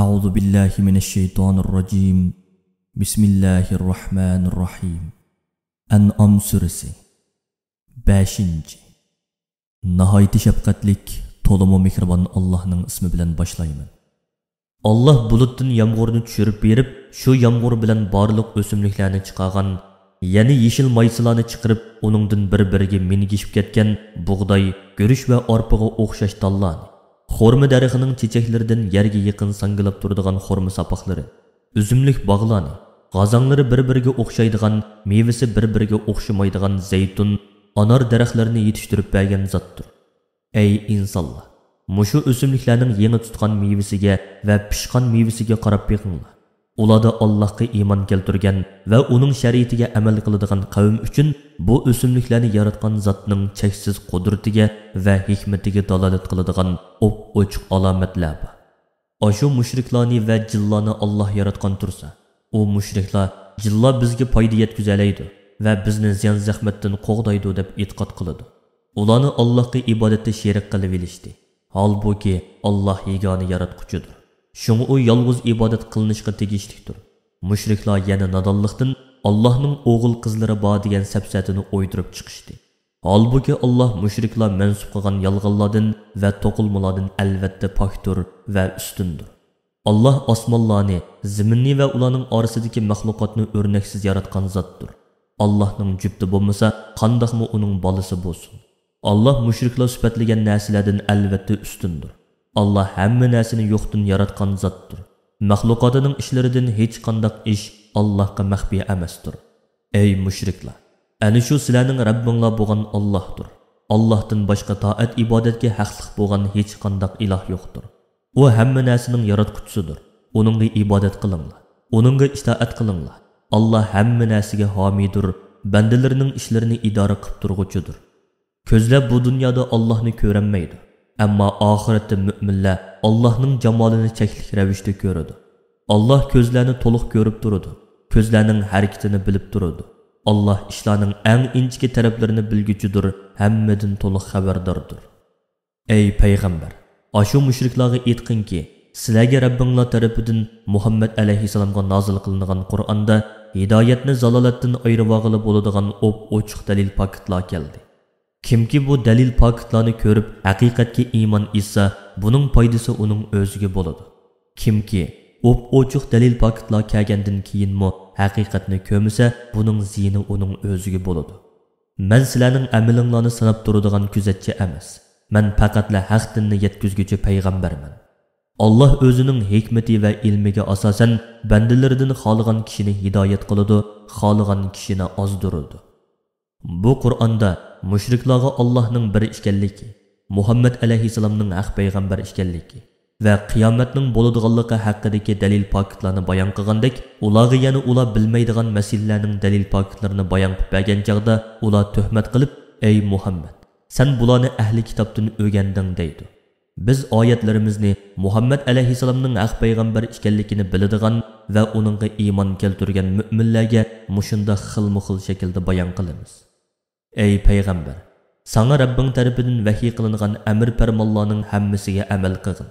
أعوذ بالله من الشيطان الرجيم بسم الله الرحمن الرحيم An'am suresi 5. Nahayeti şefkatlik, tolumu mihriban Allah'ның ismi bilen başlayman. Allah bulutdan yağmurni tushirib berib, shu yağmur bilan barliq o'simliklarni chiqargan, yana yeshil maysalarni chiqarib, uningdan bir-biriga mingishib ketgan bug'doy, go'rish va arpaga o'xshash dallarni, xurma daraxining chechaklaridan yerga yaqin sangilib turadigan xurma sapoqlari, uzumlik bog'larni, g'azanglari bir-biriga o'xshaydigan, mevasi bir-biriga o'xshamaydigan zaytun, anar daraxtlarini yetishtirib bergan zotdir. Ey insonlar, mushu o'simliklarning yangi tutgan mevasiga va pishgan mevasiga qarab beqinglar. Ularda Allohga iymon keltirgan va uning shariatiga amal qiladigan qavm uchun bu o'simliklarni yaratgan zotning cheksiz qudratiga va hikmatiga dalolat qiladigan ochiq alomatlar bor. Ashu mushriklarni va jillarni Alloh yaratgan tursa, u mushriklar jillar bizga foyda yetkazalaydi va bizni ziyon zahmatdan qo'g'daydi deb e'tiqod qiladi. Ularni Allohga ibodatda sherik qilib olishdi. Halbuki Allah yegona yaratquchidir. Şunu o yalğız ibadet qılınışqa tegishlikdir. Mushriklar yana nadonlikdan Allohning o'g'il qizlari bor degan sapsatini o'ydirib chiqishdi. Halbuki Allah mushriklar mansub qilgan yolg'onlardan va to'qilmalardan albatta pokdir va ustundir. Allah osmonlarni, zaminni va ularning orasidagi maxluqotni o'rnaksiz yaratgan zotdir. Allohning jufti bo'lmasa, qandoqmi uning bolasi bo'lsin. Allah mushriklar sifatlagan narsalardan albatta ustundir. Allah hamma narsani yo'qdan yaratgan zotdir. Maxluqotining ishlaridan hech qanday ish Allohga maxfiy emasdir. Ey mushriklar, ana shu sizlarning Rabbinglar bo'lgan Allohdir. Allohdan boshqa toat ibodatga haqliq bo'lgan hech qanday iloh yo'qdir. U hamma narsaning yaratquchisidir. Uningga ibodat qilinglar, uningga itoat qilinglar. Allah hamma narsaga homiydir, bandalarining ishlarini idora qilib turg'uchidir. Ko'zlar bu dunyoda Allohni ko'rolmaydi. Ammo oxiratda mu'minlar Allohning jamolini cheklik ravishda ko'radi. Allah ko'zlarni to'liq ko'rib turadi. Ko'zlarning harakatini bilib turadi. Allah ishlarning eng inchki taraflarini bilguchidir, hammadan to'liq xabardordir. Ey payg'ambar, ashu mushriklarga aytqinki, sizlarga Rabbinglar tarafidan Muhammad alayhisalomga nozil qilingan Qur'onda hidoyatni zalolatdan ayirib bo'ladigan ochiq dalil paketlar keldi. Kimki bu dalil paketlarni ko'rib haqiqatga iymon etsa, buning foydasi uning o'ziga bo'ladi. Kimki ochiq dalil paketlar kelgandan keyinmi haqiqatni ko'rmasa, buning ziyni uning o'ziga bo'ladi. Men sizlarning amalinglarni sanab turadigan kuzatchi emas. Men faqatla haq dinni yetkazguchi payg'ambarman. Allah o'zining hikmati va ilmiga asosan bandalaridan xohlagan kishini hidoyat qiladi, xohlagan kishini ozdiradi. Bu Qur'onda mushriklarga Allohning bir ekanligi, Muhammad alayhisalomning haq payg'ambar ekanligi va qiyomatning bo'ladiganligi haqidagi dalil paketlarni bayon qilgandek, ularga yana ular bilmaydigan masalalarning dalil paketlarini bayon qilib bergan chaqda ular tuhmat qilib, "Ey Muhammad, sen bularni ahli kitobdan o'rganding" deydi. Biz oyatlarimizni Muhammad alayhisalomning haq payg'ambar ekanligini biladigan va uningga iymon keltirgan mu'minlarga mushunda xilma-xil shaklda bayon qilamiz. Ey payg'ambar, sana Rabbing tarafidan vahiy qilingan amr farmonlarning hammasiga amal qilgin.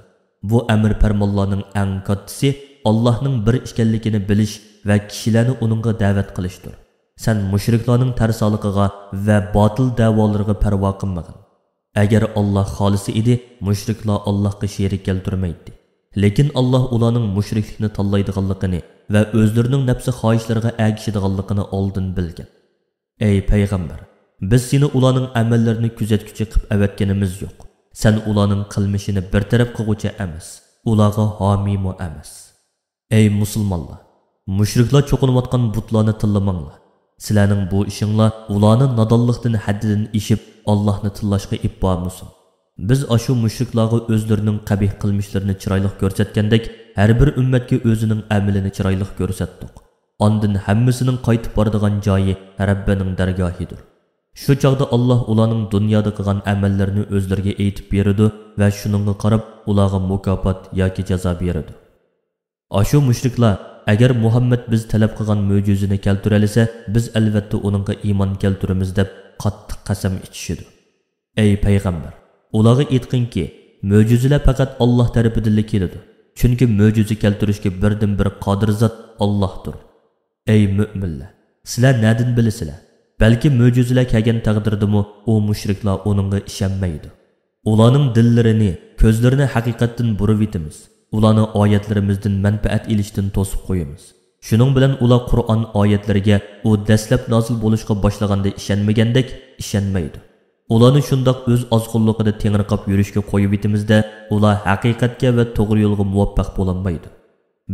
Bu amr farmonlarning eng kattasi Allohning bir ekanligini bilish va kishilarni uningga da'vat qilishdir. Sen mushriklarning tarsaliqiga va botil da'volariga parvo qilmagin. Agar Alloh xolisi edi, mushriklar Allohga sherik keltirmaydi. Lekin Alloh ularning mushriklikni tanlaydiganligini va o'zlarining nafsi xohishlariga agishadiganligini oldin bilgan. Ey payg'ambar, biz seni ularning amallarini kuzatguchi qilib avatganimiz yo'q. Sen ularning qilmishini bir taraf qilguchi emas, ularga homiymo emas. Ey musulmonlar, mushriklar cho'qinayotgan butlarni tillamanglar. Sizlarning bu ishinglar ularni nadonlikdan haddidan ishib Allohni tillashga ib bormusun. Biz ashu mushriklarga o'zlarining qabih qilmishlarini chiroyli ko'rsatgandek, har bir ummatga o'zining amalini chiroyli ko'rsatdik. Ondan hammasining qaytib boradigan joyi Rabbining dargohidir. Shu chaqda Allah ularning dunyoda qilgan amallarini o'zlariga aytib beradi va shuningga qarab ularga mukofot yoki jazo beradi. Ashu mushriklar agar Muhammad biz talab qilgan mo'jizani keltira olsa, biz albatta uningga iymon keltiramiz deb qattiq qasam ichishidi. Ey payg'ambar, ularga aytqinki, mo'jizalar faqat Alloh tarafidan keladi. Chunki mo'jiza keltirishga birdan bir qodir zot Allohdir. Ey mu'minlar, sizlar nadin bilasizlar? Balki mo'jizalar kelgan taqdirdimi u mushriklar uningga ishonmaydi. Ularning dillarini, ko'zlarini haqiqatdan burib etamiz. Ularni oyatlarimizdan manfaat elishdan to'sib qo'yamiz. Shuning bilan ular Qur'on oyatlariga u dastlab nozil bo'lishga boshlaganda ishonmagandek ishonmaydi. Ularni shundoq o'z ozg'unligida tengriqab yurishga qo'yib etimizda, ular haqiqatga va to'g'ri yo'lga muvaffaq bo'lolmaydi.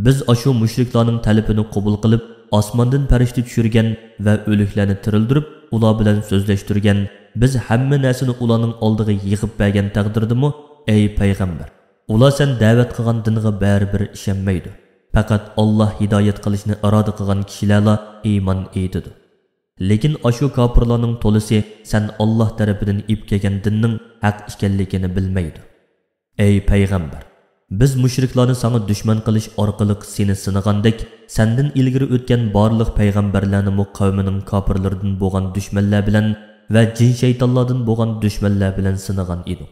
Biz ashu mushriklarning talabini qabul qilib, osmondan farishta tushirgan va o'liklarni tirildirib, ular bilan so'zlashtirgan, biz hamma narsani ularning oldiga yig'ib bergan taqdirdimi, ey payg'ambar, ular sen da'vat qilgan dinga baribir ishonmaydi. Faqat Alloh hidoyat qilishni iroda qilgan kishilarla iymon etadi. Lekin ashu kofirlarning to'lisi sen Alloh tarafidan ib kelgan dinning haq ekanligini bilmaydi. Ey payg'ambar, biz mushriklarni sana dushman qilish orqali seni sinagandek, sendan ilgari o'tgan barliq payg'ambarlarni qavmining kofirlaridan bo'lgan dushmanlar bilan va jin shaytonlardan bo'lgan dushmanlar bilan sinagan edi.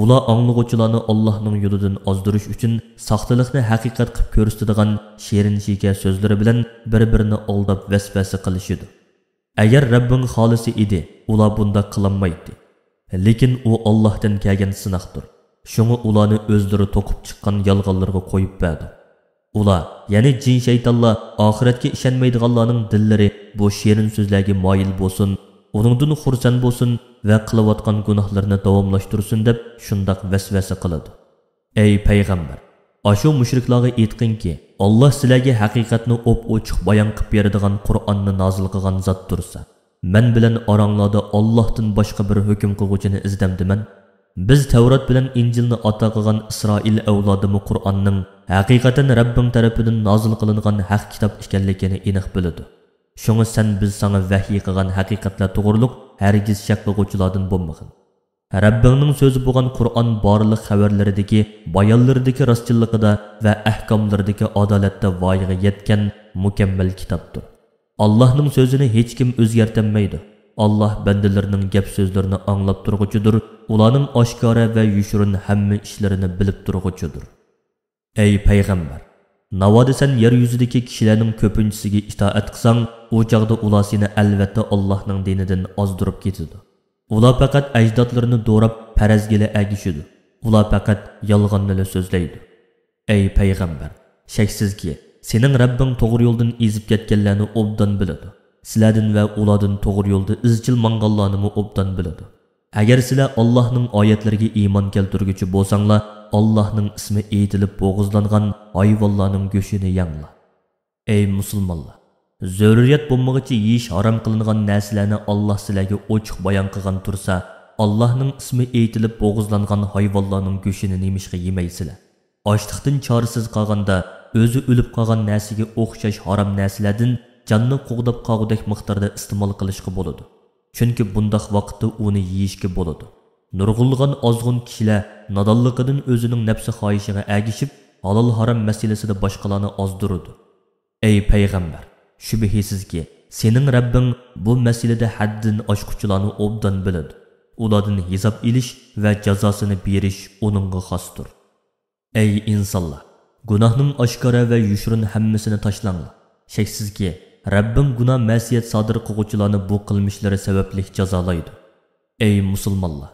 Ular anglag'uvchilarni Allohning yo'lidan ozdirish uchun soxtalikni haqiqat qilib ko'rsatadigan shirin-shiyka so'zlari bilan bir-birini aldab vasvasa qilishidi. Agar Rabbing xolisi edi, ular bunda qilolmaydi. Lekin u Allohdan kelgan sinoqdir. Shunga ularni o'zlari to'qib chiqqan yolg'onlarga qo'yib berdi. Ular, ya'ni jin shaytonlar oxiratga ishonmaydiganlarning dillari bu shirin so'zlarga moyil bo'lsin, uningdan xursand bo'lsin va qilayotgan gunohlarini davomlashtirsin deb shundoq vasvasa qiladi. Ey payg'ambar, ashu mushriklarga aytqinki, Alloh sizlarga haqiqatni o'p-ochiq bayon qilib beradigan Qur'onni nozil qilgan zot tursa, men bilan oranglarda Allohdan boshqa bir hukm qiluvchini izdamdiman. Biz Tavrat bilan Injilni ata qilgan Isroil avlodimi Qur'onning haqiqatan Rabbing tarafidan nozil qilingan haq kitob ekanligini aniq biladi. Şoňa sen biz sana vahiy qilgan haqiqatlar to'g'riliq hargiz shak qiluvchilardan bo'lmagin. Rabbingning so'zi bo'lgan Qur'on barliq xabarlaridagi, bayonlaridagi rostchiligida va ahkomlaridagi adolatda voyaga yetgan mukammal kitobdir. Allohning so'zini hech kim o'zgartirmaydi. Allah bandalarining gap so'zlarini anglab turg'uchidir, ularning oshkora va yushirin hamma ishlarini bilib turg'uchidir. Ey payg'ambar, navoda sen yer yuzidagi kishilarning ko'pinchisiga itoat qilsang, u chaqda ular seni albatta Allohning dinidan ozdirib ketadi. Ular faqat ajdodlarini do'rab farazgila agishidi. Ular faqat yolg'onni so'zlaydi. Ey payg'ambar, shaksizki sening Rabbing to'g'ri yo'ldan ezib ketganlarni obdan biladi. Sizlardan va ulardan to'g'ri yo'lda izchil manganlarni obdan biladi. Agar sizlar Allohning oyatlariga iymon keltirguchi bo'lsanglar, Allohning ismi aytilib bo'g'izlangan hayvonlarning go'shini yanglar. Ey musulmonlar, zurriyat bo'lmoqchi yeyish harom qilingan narsalarni Alloh sizlarga ochiq bayon qilgan tursa, Allohning ismi aytilib bo'g'izlangan hayvonlarning go'shini nemishga yemaysizlar. Ochliqdan chorasiz qolganda o'zi o'lib qolgan narsaga o'xshash harom narsalardan jonni qo'g'dab qog'udek miqdorda iste'mol qilishga bo'ladi. Chunki bundoq vaqtda uni yeyishga bo'ladi. Nurg'ulg'an ozg'un kishilar nodonligidan o'zining nafsi xohishiga agishib, halol harom masalasida boshqalarni ozdiradi. Ey payg'ambar, shubhisizki sening Rabbing bu masalada haddan oshquchilarni obdan biladi. Ulardan hisob elish va jazosini berish uningga xosdir. Ey insonlar, gunohning oshkora va yushirin hammasini tashlanglar. Shaksizki Rabbim gunoh ma'siyat sodir qiluvchilarni bu qilmishlari sababli jazolaydi. Ey musulmonlar,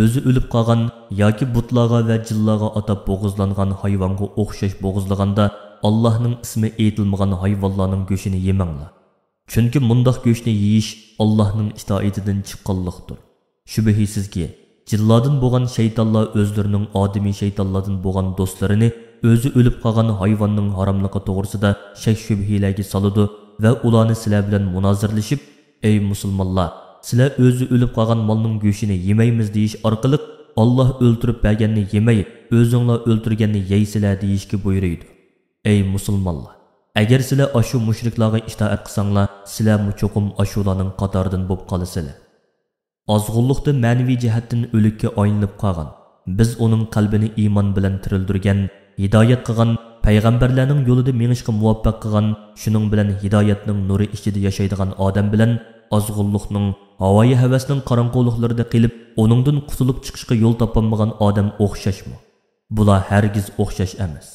o'zi o'lib qolgan yoki butlarga va jinlarga atab bo'g'izlangan hayvonga o'xshash bo'g'izlaganda Allohning ismi aytilmagan hayvonlarning go'shini yemanglar. Chunki bundoq go'shni yeyish Allohning itoatidan chiqqanlikdir. Shubhisizki jinlardan bo'lgan shaytonlar o'zlarining odamiy shaytonlardan bo'lgan do'stlarini o'zi o'lib qolgan hayvonning haromligi to'g'risida shak shubhilarga soladi va ularni sizlar bilan munozirlashib, ey musulmonlar, sizlar o'zi o'lib qolgan molning go'shini yemaymiz deyish orqali Alloh o'ltirib berganni yemay, o'zinglar o'ltirganni yeysizlar deyishga buyuradi. Ey musulmonlar, agar sizlar ashu mushriklarga itoat qilsanglar, sizlar cho'qim ashularning qatoridan bo'lib qolasizlar. Ozg'unlikda ma'naviy jihatdan o'likka aylanib qolgan, biz uning qalbini iymon bilan tirildirgan, hidoyat qilgan, payg'ambarlarning yo'lida menishga muvaffaq qilgan, shuning bilan hidoyatning nuri ichida yashaydigan odam bilan ozg'unlikning, havoyi havasning qorong'uliklarida qilib, uningdan qutulib chiqishga yo'l topolmagan odam o'xshashmi? Bular hargiz o'xshash emas.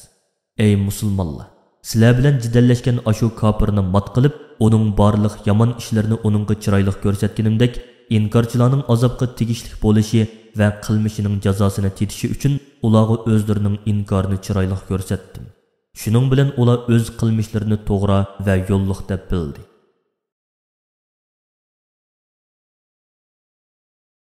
Ey musulmonlar, sizlar bilan jidallashgan ashu kofirni mat qilib, uning barliq yomon ishlarini uningga chiroyli ko'rsatganimdek, inkorchilarning azobga tegishli bo'lishi va qilmishining jazosini tetishi uchun ularga o'zlarining inkorini chiroyli ko'rsatdim. Shuning bilan ular o'z qilmishlarini to'g'ri va yo'lliq deb bildi.